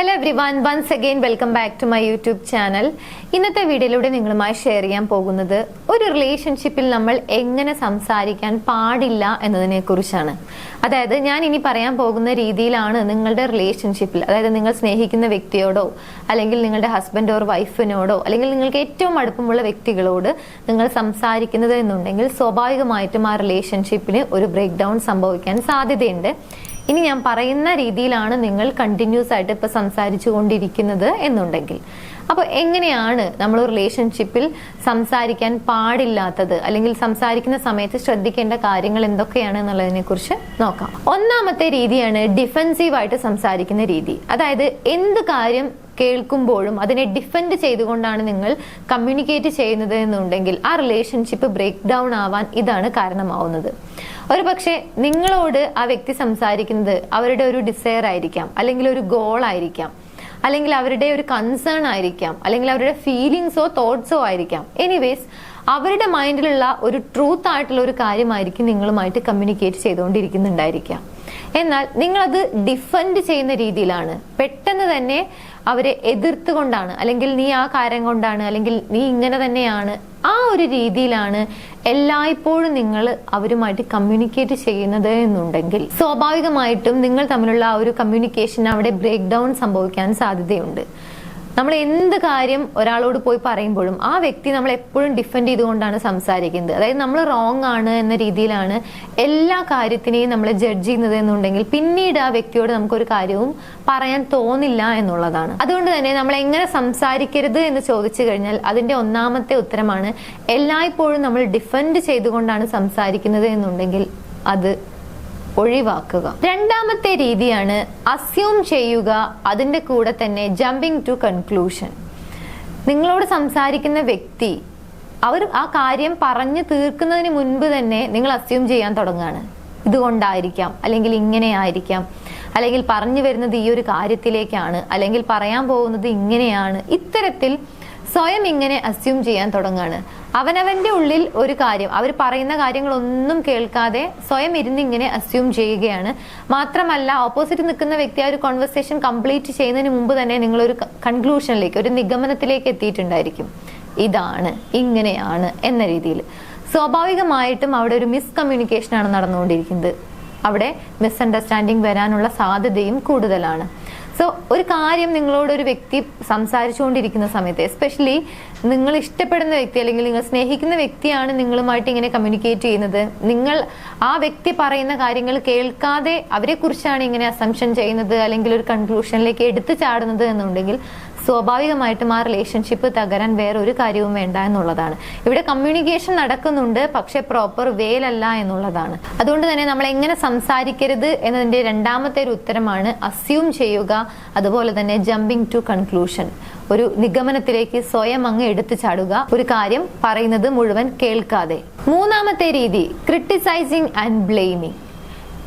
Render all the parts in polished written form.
Hello everyone, once again welcome back to my YouTube channel. ഇന്നത്തെ വീഡിയോയിലൂടെ നിങ്ങളുമായി share ചെയ്യാൻ പോകുന്നത് ഒരു റിലേഷൻഷിപ്പിൽ നമ്മൾ എങ്ങനെ സംസാരിക്കാൻ പാടില്ല എന്നതിനെ കുറിച്ചാണ്. അതായത് ഞാൻ ഇനി പറയാൻ പോകുന്ന രീതിയിലാണ് നിങ്ങളുടെ റിലേഷൻഷിപ്പിൽ, അതായത് നിങ്ങൾ സ്നേഹിക്കുന്ന വ്യക്തിയോടോ അല്ലെങ്കിൽ നിങ്ങളുടെ ഹസ്ബൻഡ് ഓർ വൈഫിനോടോ അല്ലെങ്കിൽ നിങ്ങൾക്ക് ഏറ്റവും അടുപ്പമുള്ള വ്യക്തികളോട് നിങ്ങൾ സംസാരിക്കുന്നത് എന്നുണ്ടെങ്കിൽ സ്വാഭാവികമായിട്ടും ആ റിലേഷൻഷിപ്പിന് ഒരു ബ്രേക്ക് ഡൗൺ സംഭവിക്കാൻ സാധ്യതയുണ്ട്. ഇനി ഞാൻ പറയുന്ന രീതിയിലാണ് നിങ്ങൾ കണ്ടിന്യൂസ് ആയിട്ട് ഇപ്പൊ സംസാരിച്ചു കൊണ്ടിരിക്കുന്നത് എന്നുണ്ടെങ്കിൽ, അപ്പോൾ എങ്ങനെയാണ് നമ്മൾ റിലേഷൻഷിപ്പിൽ സംസാരിക്കാൻ പാടില്ലാത്തത് അല്ലെങ്കിൽ സംസാരിക്കുന്ന സമയത്ത് ശ്രദ്ധിക്കേണ്ട കാര്യങ്ങൾ എന്തൊക്കെയാണ് എന്നുള്ളതിനെ കുറിച്ച് നോക്കാം. ഒന്നാമത്തെ രീതിയാണ് ഡിഫെൻസീവ് ആയിട്ട് സംസാരിക്കുന്ന രീതി. അതായത് എന്ത് കാര്യം കേൾക്കുമ്പോഴും അതിനെ ഡിഫെൻഡ് ചെയ്തുകൊണ്ടാണ് നിങ്ങൾ കമ്മ്യൂണിക്കേറ്റ് ചെയ്യുന്നത് എന്നുണ്ടെങ്കിൽ ആ റിലേഷൻഷിപ്പ് ബ്രേക്ക് ഡൗൺ ആവാൻ ഇതാണ് കാരണമാവുന്നത്. ഒരു പക്ഷെ നിങ്ങളോട് ആ വ്യക്തി സംസാരിക്കുന്നത് അവരുടെ ഒരു ഡിസയർ ആയിരിക്കാം, അല്ലെങ്കിൽ ഒരു ഗോൾ ആയിരിക്കാം, അല്ലെങ്കിൽ അവരുടെ ഒരു കൺസേൺ ആയിരിക്കാം, അല്ലെങ്കിൽ അവരുടെ ഫീലിങ്സോ തോട്ട്സോ ആയിരിക്കാം. എനിവേസ് അവരുടെ മൈൻഡിലുള്ള ഒരു ട്രൂത്ത് ആയിട്ടുള്ള ഒരു കാര്യമായിരിക്കും നിങ്ങളുമായിട്ട് കമ്മ്യൂണിക്കേറ്റ് ചെയ്തുകൊണ്ടിരിക്കുന്നുണ്ടായിരിക്കാം. എന്നാൽ നിങ്ങളത് ഡിഫെൻഡ് ചെയ്യുന്ന രീതിയിലാണ്, പെട്ടെന്ന് തന്നെ അവരെ എതിർത്തുകൊണ്ടാണ്, അല്ലെങ്കിൽ നീ ആ കാര്യം കൊണ്ടാണ്, അല്ലെങ്കിൽ നീ ഇങ്ങനെ തന്നെയാണ്, ആ ഒരു രീതിയിലാണ് എല്ലായ്പ്പോഴും നിങ്ങൾ അവരുമായിട്ട് കമ്മ്യൂണിക്കേറ്റ് ചെയ്യുന്നത് എന്നുണ്ടെങ്കിൽ സ്വാഭാവികമായിട്ടും നിങ്ങൾ തമ്മിലുള്ള ആ ഒരു കമ്മ്യൂണിക്കേഷൻ അവിടെ ബ്രേക്ക് ഡൗൺ സംഭവിക്കാൻ സാധ്യതയുണ്ട്. നമ്മൾ എന്ത് കാര്യം ഒരാളോട് പോയി പറയുമ്പോഴും ആ വ്യക്തി നമ്മൾ എപ്പോഴും ഡിഫെൻഡ് ചെയ്തുകൊണ്ടാണ് സംസാരിക്കുന്നത്. അതായത് നമ്മൾ റോങ് ആണ് എന്ന രീതിയിലാണ് എല്ലാ കാര്യത്തിനെയും നമ്മൾ ജഡ്ജ് ചെയ്യുന്നത് എന്നുണ്ടെങ്കിൽ പിന്നീട് ആ വ്യക്തിയോട് നമുക്കൊരു കാര്യവും പറയാൻ തോന്നില്ല എന്നുള്ളതാണ്. അതുകൊണ്ട് തന്നെ നമ്മൾ എങ്ങനെ സംസാരിക്കരുത് എന്ന് ചോദിച്ചു കഴിഞ്ഞാൽ അതിന്റെ ഒന്നാമത്തെ ഉത്തരമാണ് എല്ലായ്പ്പോഴും നമ്മൾ ഡിഫെൻഡ് ചെയ്തുകൊണ്ടാണ് സംസാരിക്കുന്നത് എന്നുണ്ടെങ്കിൽ അത് ഒഴിവാക്കുക. രണ്ടാമത്തെ രീതിയാണ് അസ്യൂം ചെയ്യുക, അതിന്റെ കൂടെ തന്നെ ജമ്പിങ് ടു കൺക്ലൂഷൻ. നിങ്ങളോട് സംസാരിക്കുന്ന വ്യക്തി അവർ ആ കാര്യം പറഞ്ഞു തീർക്കുന്നതിന് മുൻപ് തന്നെ നിങ്ങൾ അസ്യൂം ചെയ്യാൻ തുടങ്ങുകയാണ്. ഇതുകൊണ്ടായിരിക്കാം, അല്ലെങ്കിൽ ഇങ്ങനെ ആയിരിക്കാം, അല്ലെങ്കിൽ പറഞ്ഞു വരുന്നത് ഈ ഒരു കാര്യത്തിലേക്കാണ്, അല്ലെങ്കിൽ പറയാൻ പോകുന്നത് ഇങ്ങനെയാണ്. ഇത്തരത്തിൽ സ്വയം ഇങ്ങനെ അസ്യൂം ചെയ്യാൻ തുടങ്ങുകയാണ്. അവനവന്റെ ഉള്ളിൽ ഒരു കാര്യം, അവർ പറയുന്ന കാര്യങ്ങളൊന്നും കേൾക്കാതെ സ്വയം ഇരുന്ന് ഇങ്ങനെ അസ്യൂം ചെയ്യുകയാണ്. മാത്രമല്ല ഓപ്പോസിറ്റ് നിൽക്കുന്ന വ്യക്തി ആ ഒരു കോൺവെർസേഷൻ കംപ്ലീറ്റ് ചെയ്യുന്നതിന് മുമ്പ് തന്നെ നിങ്ങളൊരു കൺക്ലൂഷനിലേക്ക്, ഒരു നിഗമനത്തിലേക്ക് എത്തിയിട്ടുണ്ടായിരിക്കും. ഇതാണ്, ഇങ്ങനെയാണ് എന്ന രീതിയിൽ. സ്വാഭാവികമായിട്ടും അവിടെ ഒരു മിസ്കമ്മ്യൂണിക്കേഷൻ ആണ് നടന്നുകൊണ്ടിരിക്കുന്നത്. അവിടെ മിസ്അണ്ടർസ്റ്റാൻഡിങ് വരാനുള്ള സാധ്യതയും കൂടുതലാണ്. സോ ഒരു കാര്യം നിങ്ങളോട് ഒരു വ്യക്തി സംസാരിച്ചുകൊണ്ടിരിക്കുന്ന സമയത്ത്, എസ്പെഷ്യലി നിങ്ങൾ ഇഷ്ടപ്പെടുന്ന വ്യക്തി അല്ലെങ്കിൽ നിങ്ങൾ സ്നേഹിക്കുന്ന വ്യക്തിയാണ് നിങ്ങളുമായിട്ട് ഇങ്ങനെ കമ്മ്യൂണിക്കേറ്റ് ചെയ്യുന്നത്, നിങ്ങൾ ആ വ്യക്തി പറയുന്ന കാര്യങ്ങൾ കേൾക്കാതെ അവരെ കുറിച്ചാണ് ഇങ്ങനെ അസംഷൻ ചെയ്യുന്നത് അല്ലെങ്കിൽ ഒരു കൺക്ലൂഷനിലേക്ക് എടുത്തു ചാടുന്നത് എന്നുണ്ടെങ്കിൽ സ്വാഭാവികമായിട്ടും ആ റിലേഷൻഷിപ്പ് തകരാൻ വേറെ ഒരു കാര്യവും വേണ്ട എന്നുള്ളതാണ്. ഇവിടെ കമ്മ്യൂണിക്കേഷൻ നടക്കുന്നുണ്ട്, പക്ഷെ പ്രോപ്പർ വേലല്ല എന്നുള്ളതാണ്. അതുകൊണ്ട് തന്നെ നമ്മൾ എങ്ങനെ സംസാരിക്കരുത് എന്നതിന്റെ രണ്ടാമത്തെ ഒരു ഉത്തരമാണ് അസ്യൂം ചെയ്യുക, അതുപോലെ തന്നെ ജമ്പിങ് ടു കൺക്ലൂഷൻ, ഒരു നിഗമനത്തിലേക്ക് സ്വയം അങ്ങ് എടുത്തു ചാടുക, ഒരു കാര്യം പറയുന്നത് മുഴുവൻ കേൾക്കാതെ. മൂന്നാമത്തെ രീതി ക്രിട്ടിസൈസിങ് ആൻഡ് ബ്ലെയിമിങ്.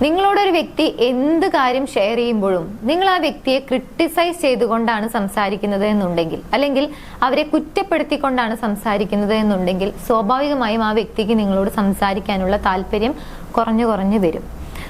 നിങ്ങളോടൊരു വ്യക്തി എന്ത് കാര്യം ഷെയർ ചെയ്യുമ്പോഴും നിങ്ങൾ ആ വ്യക്തിയെ ക്രിട്ടിസൈസ് ചെയ്തുകൊണ്ടാണ് സംസാരിക്കുന്നത് എന്നുണ്ടെങ്കിൽ, അല്ലെങ്കിൽ അവരെ കുറ്റപ്പെടുത്തിക്കൊണ്ടാണ് സംസാരിക്കുന്നത് എന്നുണ്ടെങ്കിൽ സ്വാഭാവികമായും ആ വ്യക്തിക്ക് നിങ്ങളോട് സംസാരിക്കാനുള്ള താല്പര്യം കുറഞ്ഞു വരും.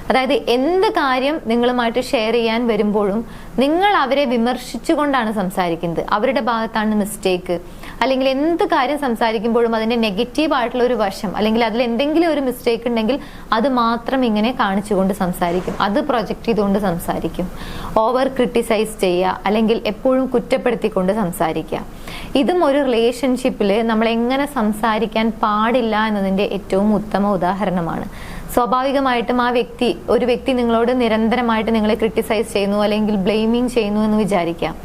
അതായത് എന്ത് കാര്യം നിങ്ങളുമായിട്ട് ഷെയർ ചെയ്യാൻ വരുമ്പോഴും നിങ്ങൾ അവരെ വിമർശിച്ചുകൊണ്ടാണ് സംസാരിക്കുന്നത്, അവരുടെ ഭാഗത്താണ് മിസ്റ്റേക്ക്, അല്ലെങ്കിൽ എന്ത് കാര്യം സംസാരിക്കുമ്പോഴും അതിന്റെ നെഗറ്റീവ് ആയിട്ടുള്ള ഒരു വശം, അല്ലെങ്കിൽ അതിൽ എന്തെങ്കിലും ഒരു മിസ്റ്റേക്ക് ഉണ്ടെങ്കിൽ അത് മാത്രം ഇങ്ങനെ കാണിച്ചുകൊണ്ട് സംസാരിക്കും, അത് പ്രൊജക്ട് ചെയ്തുകൊണ്ട് സംസാരിക്കും. ഓവർ ക്രിട്ടിസൈസ് ചെയ്യുക, അല്ലെങ്കിൽ എപ്പോഴും കുറ്റപ്പെടുത്തിക്കൊണ്ട് സംസാരിക്കുക. ഇതും ഒരു റിലേഷൻഷിപ്പിൽ നമ്മൾ എങ്ങനെ സംസാരിക്കാൻ പാടില്ല എന്നതിന്റെ ഏറ്റവും ഉത്തമ ഉദാഹരണമാണ്. സ്വാഭാവികമായിട്ടും ഒരു വ്യക്തി നിങ്ങളോട് നിരന്തരമായിട്ട് നിങ്ങളെ ക്രിട്ടിസൈസ് ചെയ്യുന്നു അല്ലെങ്കിൽ ബ്ലെയിമിങ് ചെയ്യുന്നു എന്ന് വിചാരിക്കാം.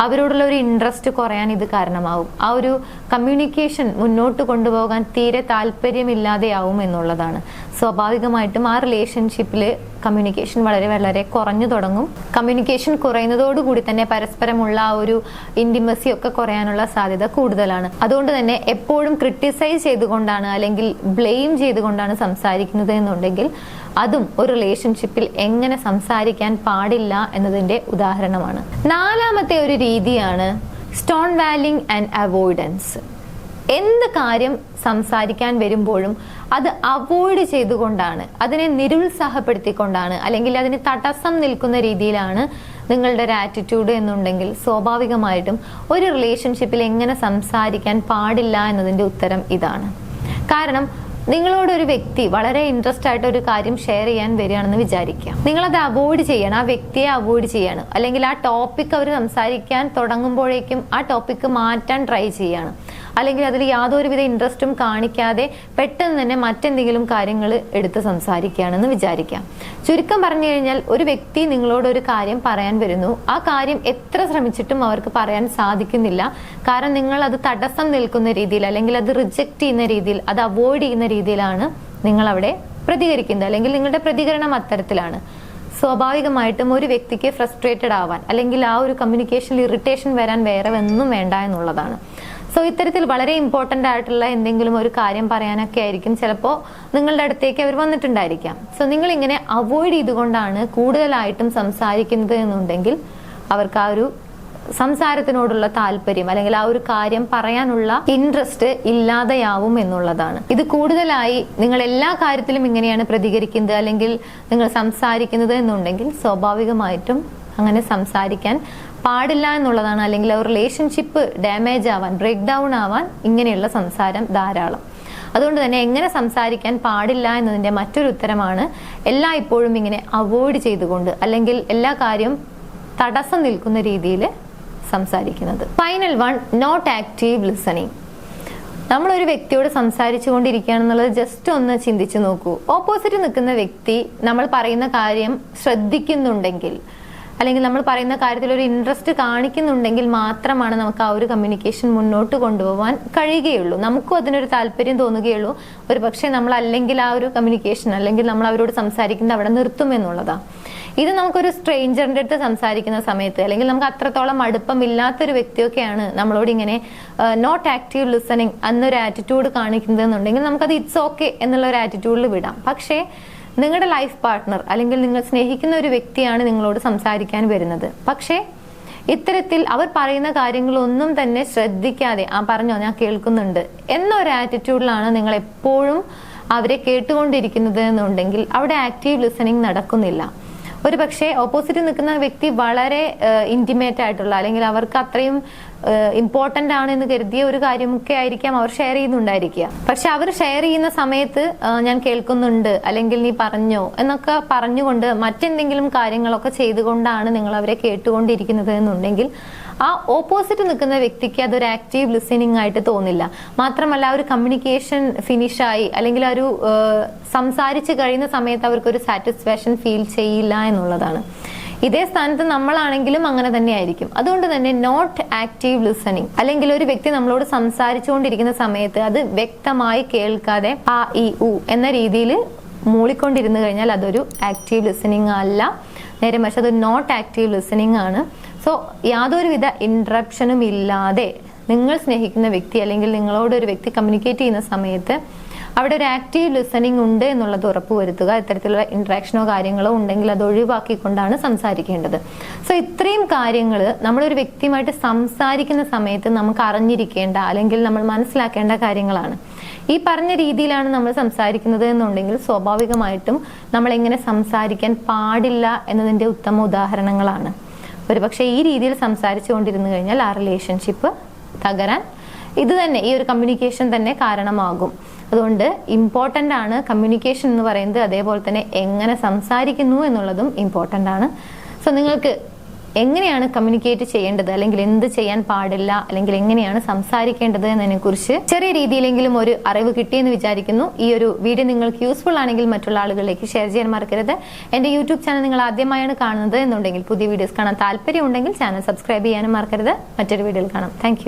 അവരോടുള്ള ഒരു ഇൻട്രസ്റ്റ് കുറയാൻ ഇത് കാരണമാവും. ആ ഒരു കമ്മ്യൂണിക്കേഷൻ മുന്നോട്ട് കൊണ്ടുപോകാൻ തീരെ താല്പര്യമില്ലാതെയാവും എന്നുള്ളതാണ്. സ്വാഭാവികമായിട്ടും ആ റിലേഷൻഷിപ്പിൽ കമ്മ്യൂണിക്കേഷൻ വളരെ കുറഞ്ഞു തുടങ്ങും. കമ്മ്യൂണിക്കേഷൻ കുറയുന്നതോടുകൂടി തന്നെ പരസ്പരമുള്ള ആ ഒരു ഇന്റിമസി ഒക്കെ കുറയാനുള്ള സാധ്യത കൂടുതലാണ്. അതുകൊണ്ട് തന്നെ എപ്പോഴും ക്രിട്ടിസൈസ് ചെയ്തുകൊണ്ടാണ് അല്ലെങ്കിൽ ബ്ലെയിം ചെയ്തുകൊണ്ടാണ് സംസാരിക്കുന്നത് എന്നുണ്ടെങ്കിൽ അതും ഒരു റിലേഷൻഷിപ്പിൽ എങ്ങനെ സംസാരിക്കാൻ പാടില്ല എന്നതിന്റെ ഉദാഹരണമാണ്. നാലാമത്തെ ഒരു രീതിയാണ് സ്റ്റോൺ വാലിംഗ് ആൻഡ് അവോയ്ഡൻസ്. എന്ത് കാര്യം സംസാരിക്കാൻ വരുമ്പോഴും അത് അവോയ്ഡ് ചെയ്തുകൊണ്ടാണ്, അതിനെ നിരുത്സാഹപ്പെടുത്തിക്കൊണ്ടാണ്, അല്ലെങ്കിൽ അതിന് തടസ്സം നിൽക്കുന്ന രീതിയിലാണ് നിങ്ങളുടെ ഒരു ആറ്റിറ്റ്യൂഡ് എന്നുണ്ടെങ്കിൽ സ്വാഭാവികമായിട്ടും ഒരു റിലേഷൻഷിപ്പിൽ എങ്ങനെ സംസാരിക്കാൻ പാടില്ല എന്നതിന്റെ ഉത്തരം ഇതാണ്. കാരണം നിങ്ങളോട് ഒരു വ്യക്തി വളരെ ഇൻട്രസ്റ്റ് ആയിട്ട് ഒരു കാര്യം ഷെയർ ചെയ്യാൻ വരികയാണെന്ന് വിചാരിക്കാം. നിങ്ങളത് അവോയ്ഡ് ചെയ്യണം, ആ വ്യക്തിയെ അവോയ്ഡ് ചെയ്യാണ്, അല്ലെങ്കിൽ ആ ടോപ്പിക് അവർ സംസാരിക്കാൻ തുടങ്ങുമ്പോഴേക്കും ആ ടോപ്പിക് മാറ്റാൻ ട്രൈ ചെയ്യാണ്, അല്ലെങ്കിൽ അതിൽ യാതൊരുവിധ ഇൻട്രസ്റ്റും കാണിക്കാതെ പെട്ടെന്ന് തന്നെ മറ്റെന്തെങ്കിലും കാര്യങ്ങൾ എടുത്ത് സംസാരിക്കുകയാണെന്ന് വിചാരിക്കാം. ചുരുക്കം പറഞ്ഞു കഴിഞ്ഞാൽ, ഒരു വ്യക്തി നിങ്ങളോട് ഒരു കാര്യം പറയാൻ വരുന്നു, ആ കാര്യം എത്ര ശ്രമിച്ചിട്ടും അവർക്ക് പറയാൻ സാധിക്കുന്നില്ല. കാരണം നിങ്ങൾ അത് തടസ്സം നിൽക്കുന്ന രീതിയിൽ, അല്ലെങ്കിൽ അത് റിജക്ട് ചെയ്യുന്ന രീതിയിൽ, അത് അവോയ്ഡ് ചെയ്യുന്ന രീതിയിലാണ് നിങ്ങൾ അവിടെ പ്രതികരിക്കുന്നത്, അല്ലെങ്കിൽ നിങ്ങളുടെ പ്രതികരണം അത്തരത്തിലാണ്. സ്വാഭാവികമായിട്ടും ഒരു വ്യക്തിക്ക് ഫ്രസ്ട്രേറ്റഡ് ആവാൻ, അല്ലെങ്കിൽ ആ ഒരു കമ്മ്യൂണിക്കേഷനിൽ ഇറിറ്റേഷൻ വരാൻ വേറെ ഒന്നും വേണ്ട എന്നുള്ളതാണ്. സോ ഇത്തരത്തിൽ വളരെ ഇമ്പോർട്ടൻ്റ് ആയിട്ടുള്ള എന്തെങ്കിലും ഒരു കാര്യം പറയാനൊക്കെ ആയിരിക്കും ചിലപ്പോൾ നിങ്ങളുടെ അടുത്തേക്ക് അവർ വന്നിട്ടുണ്ടായിരിക്കാം. സോ നിങ്ങൾ ഇങ്ങനെ അവോയ്ഡ് ചെയ്തുകൊണ്ടാണ് കൂടുതലായിട്ടും സംസാരിക്കുന്നത് എന്നുണ്ടെങ്കിൽ അവർക്ക് ആ ഒരു സംസാരത്തിനോടുള്ള താല്പര്യം, അല്ലെങ്കിൽ ആ ഒരു കാര്യം പറയാനുള്ള ഇൻട്രസ്റ്റ് ഇല്ലാതെയാവും എന്നുള്ളതാണ്. ഇത് കൂടുതലായി നിങ്ങൾ എല്ലാ കാര്യത്തിലും ഇങ്ങനെയാണ് പ്രതികരിക്കുന്നത്, അല്ലെങ്കിൽ നിങ്ങൾ സംസാരിക്കുന്നത് എന്നുണ്ടെങ്കിൽ സ്വാഭാവികമായിട്ടും അങ്ങനെ സംസാരിക്കാൻ പാടില്ല എന്നുള്ളതാണ്. അല്ലെങ്കിൽ ആ റിലേഷൻഷിപ്പ് ഡാമേജ് ആവാൻ, ബ്രേക്ക് ഡൗൺ ആവാൻ ഇങ്ങനെയുള്ള സംസാരം ധാരാളം. അതുകൊണ്ട് തന്നെ എങ്ങനെ സംസാരിക്കാൻ പാടില്ല എന്നതിന്റെ മറ്റൊരു ഉത്തരമാണ് ഇപ്പോഴും ഇങ്ങനെ അവോയ്ഡ് ചെയ്തുകൊണ്ട്, അല്ലെങ്കിൽ എല്ലാ കാര്യം തടസ്സം നിൽക്കുന്ന രീതിയിൽ സംസാരിക്കുന്നത്. Final one, not active listening. നമ്മളൊരു വ്യക്തിയോട് സംസാരിച്ചു കൊണ്ടിരിക്കുകയാണെന്നുള്ളത് ജസ്റ്റ് ഒന്ന് ചിന്തിച്ചു നോക്കൂ. ഓപ്പോസിറ്റ് നിൽക്കുന്ന വ്യക്തി നമ്മൾ പറയുന്ന കാര്യം ശ്രദ്ധിക്കുന്നുണ്ടെങ്കിൽ, അല്ലെങ്കിൽ നമ്മൾ പറയുന്ന കാര്യത്തിൽ ഒരു ഇൻട്രസ്റ്റ് കാണിക്കുന്നുണ്ടെങ്കിൽ മാത്രമാണ് നമുക്ക് ആ ഒരു കമ്മ്യൂണിക്കേഷൻ മുന്നോട്ട് കൊണ്ടുപോകാൻ കഴിയുകയുള്ളൂ, നമുക്കും അതിനൊരു താല്പര്യം തോന്നുകയുള്ളൂ. ഒരു പക്ഷേ നമ്മൾ അല്ലെങ്കിൽ ആ ഒരു കമ്മ്യൂണിക്കേഷൻ, അല്ലെങ്കിൽ നമ്മൾ അവരോട് സംസാരിക്കുന്നത് അവിടെ നിർത്തും എന്നുള്ളതാണ്. ഇത് നമുക്കൊരു സ്ട്രേഞ്ചറിന്റെ അടുത്ത് സംസാരിക്കുന്ന സമയത്ത്, അല്ലെങ്കിൽ നമുക്ക് അത്രത്തോളം അടുപ്പമില്ലാത്തൊരു വ്യക്തിയൊക്കെയാണ് നമ്മളോട് ഇങ്ങനെ നോട്ട് ആക്റ്റീവ് ലിസണിങ് എന്നൊരു ആറ്റിറ്റ്യൂഡ് കാണിക്കുന്നത് എന്നുണ്ടെങ്കിൽ നമുക്കത് ഇറ്റ്സ് ഓക്കെ എന്നുള്ള ഒരു ആറ്റിറ്റ്യൂഡിൽ വിടാം. പക്ഷേ നിങ്ങളുടെ ലൈഫ് പാർട്ട്ണർ, അല്ലെങ്കിൽ നിങ്ങൾ സ്നേഹിക്കുന്ന ഒരു വ്യക്തിയാണ് നിങ്ങളോട് സംസാരിക്കാൻ വരുന്നത്. പക്ഷേ ഇത്തരത്തിൽ അവർ പറയുന്ന കാര്യങ്ങളൊന്നും തന്നെ ശ്രദ്ധിക്കാതെ, പറഞ്ഞോ ഞാൻ കേൾക്കുന്നുണ്ട് എന്നൊരു ആറ്റിറ്റ്യൂഡിലാണ് നിങ്ങൾ എപ്പോഴും അവരെ കേട്ടുകൊണ്ടിരിക്കുന്നത് എന്നുണ്ടെങ്കിൽ അവിടെ ആക്റ്റീവ് ലിസണിങ് നടക്കുന്നില്ല. ഒരു പക്ഷേ ഓപ്പോസിറ്റ് നിൽക്കുന്ന വ്യക്തി വളരെ ഇന്റിമേറ്റ് ആയിട്ടുള്ള, അല്ലെങ്കിൽ അവർക്ക് അത്രയും ഇമ്പോർട്ടന്റ് ആണ് എന്ന് കരുതിയ ഒരു കാര്യമൊക്കെ ആയിരിക്കാം അവർ ഷെയർ ചെയ്യുന്നുണ്ടായിരിക്കുക. പക്ഷെ അവർ ഷെയർ ചെയ്യുന്ന സമയത്ത് ഞാൻ കേൾക്കുന്നുണ്ട്, അല്ലെങ്കിൽ നീ പറഞ്ഞോ എന്നൊക്കെ പറഞ്ഞുകൊണ്ട് മറ്റെന്തെങ്കിലും കാര്യങ്ങളൊക്കെ ചെയ്തുകൊണ്ടാണ് നിങ്ങൾ അവരെ കേട്ടുകൊണ്ടിരിക്കുന്നത് എന്നുണ്ടെങ്കിൽ ആ ഓപ്പോസിറ്റ് നിൽക്കുന്ന വ്യക്തിക്ക് അതൊരു ആക്റ്റീവ് ലിസണിങ് ആയിട്ട് തോന്നില്ല. മാത്രമല്ല ഒരു കമ്മ്യൂണിക്കേഷൻ ഫിനിഷായി, അല്ലെങ്കിൽ ഒരു സംസാരിച്ച് കഴിയുന്ന സമയത്ത് അവർക്കൊരു സാറ്റിസ്ഫാക്ഷൻ ഫീൽ ചെയ്യില്ല എന്നുള്ളതാണ്. ഇതേ സ്ഥാനത്ത് നമ്മളാണെങ്കിലും അങ്ങനെ തന്നെ ആയിരിക്കും. അതുകൊണ്ട് തന്നെ നോട്ട് ആക്റ്റീവ് ലിസണിങ്, അല്ലെങ്കിൽ ഒരു വ്യക്തി നമ്മളോട് സംസാരിച്ചുകൊണ്ടിരിക്കുന്ന സമയത്ത് അത് വ്യക്തമായി കേൾക്കാതെ ആ ഇ ഉ എന്ന രീതിയിൽ മൂളിക്കൊണ്ടിരുന്നു കഴിഞ്ഞാൽ അതൊരു ആക്റ്റീവ് ലിസണിങ് അല്ല, നേരെ മറിച്ച് അത് നോട്ട് ആക്റ്റീവ് ലിസണിങ് ആണ്. സോ യാതൊരുവിധ ഇൻട്രപ്ഷനും ഇല്ലാതെ നിങ്ങൾ സ്നേഹിക്കുന്ന വ്യക്തി, അല്ലെങ്കിൽ നിങ്ങളോട് ഒരു വ്യക്തി കമ്മ്യൂണിക്കേറ്റ് ചെയ്യുന്ന സമയത്ത് അവിടെ ഒരു ആക്റ്റീവ് ലിസണിങ് ഉണ്ട് എന്നുള്ളത് ഉറപ്പുവരുത്തുക. ഇത്തരത്തിലുള്ള ഇന്ററാക്ഷനോ കാര്യങ്ങളോ ഉണ്ടെങ്കിൽ അത് ഒഴിവാക്കിക്കൊണ്ടാണ് സംസാരിക്കേണ്ടത്. സോ ഇത്രയും കാര്യങ്ങൾ നമ്മളൊരു വ്യക്തിയുമായിട്ട് സംസാരിക്കുന്ന സമയത്ത് നമുക്ക് അറിഞ്ഞിരിക്കേണ്ട, അല്ലെങ്കിൽ നമ്മൾ മനസ്സിലാക്കേണ്ട കാര്യങ്ങളാണ്. ഈ പറഞ്ഞ രീതിയിലാണ് നമ്മൾ സംസാരിക്കുന്നത് എന്നുണ്ടെങ്കിൽ സ്വാഭാവികമായിട്ടും നമ്മൾ എങ്ങനെ സംസാരിക്കാൻ പാടില്ല എന്നതിന്റെ ഉത്തമ ഉദാഹരണങ്ങളാണ്. ഒരുപക്ഷെ ഈ രീതിയിൽ സംസാരിച്ചു കൊണ്ടിരുന്നു കഴിഞ്ഞാൽ ആ റിലേഷൻഷിപ്പ് തകരാൻ ഇത് തന്നെ, ഈ ഒരു കമ്മ്യൂണിക്കേഷൻ തന്നെ കാരണമാകും. അതുകൊണ്ട് ഇമ്പോർട്ടൻ്റ് ആണ് കമ്മ്യൂണിക്കേഷൻ എന്ന് പറയുന്നത്. അതേപോലെ തന്നെ എങ്ങനെ സംസാരിക്കുന്നു എന്നുള്ളതും ഇമ്പോർട്ടൻ്റ് ആണ്. സോ നിങ്ങൾക്ക് എങ്ങനെയാണ് കമ്മ്യൂണിക്കേറ്റ് ചെയ്യേണ്ടത്, അല്ലെങ്കിൽ എന്ത് ചെയ്യാൻ പാടില്ല, അല്ലെങ്കിൽ എങ്ങനെയാണ് സംസാരിക്കേണ്ടത് എന്നതിനെ കുറിച്ച് ചെറിയ രീതിയിലെങ്കിലും ഒരു അറിവ് കിട്ടിയെന്ന് വിചാരിക്കുന്നു. ഈ ഒരു വീഡിയോ നിങ്ങൾക്ക് യൂസ്ഫുൾ ആണെങ്കിൽ മറ്റുള്ള ആളുകളിലേക്ക് ഷെയർ ചെയ്യാൻ മറക്കരുത്. എന്റെ യൂട്യൂബ് ചാനൽ നിങ്ങൾ ആദ്യമായാണ് കാണുന്നത് എന്നുണ്ടെങ്കിൽ, പുതിയ വീഡിയോസ് കാണാൻ താല്പര്യം ഉണ്ടെങ്കിൽ ചാനൽ സബ്സ്ക്രൈബ് ചെയ്യാനും മറക്കരുത്. മറ്റൊരു വീഡിയോയിൽ കാണാം. താങ്ക്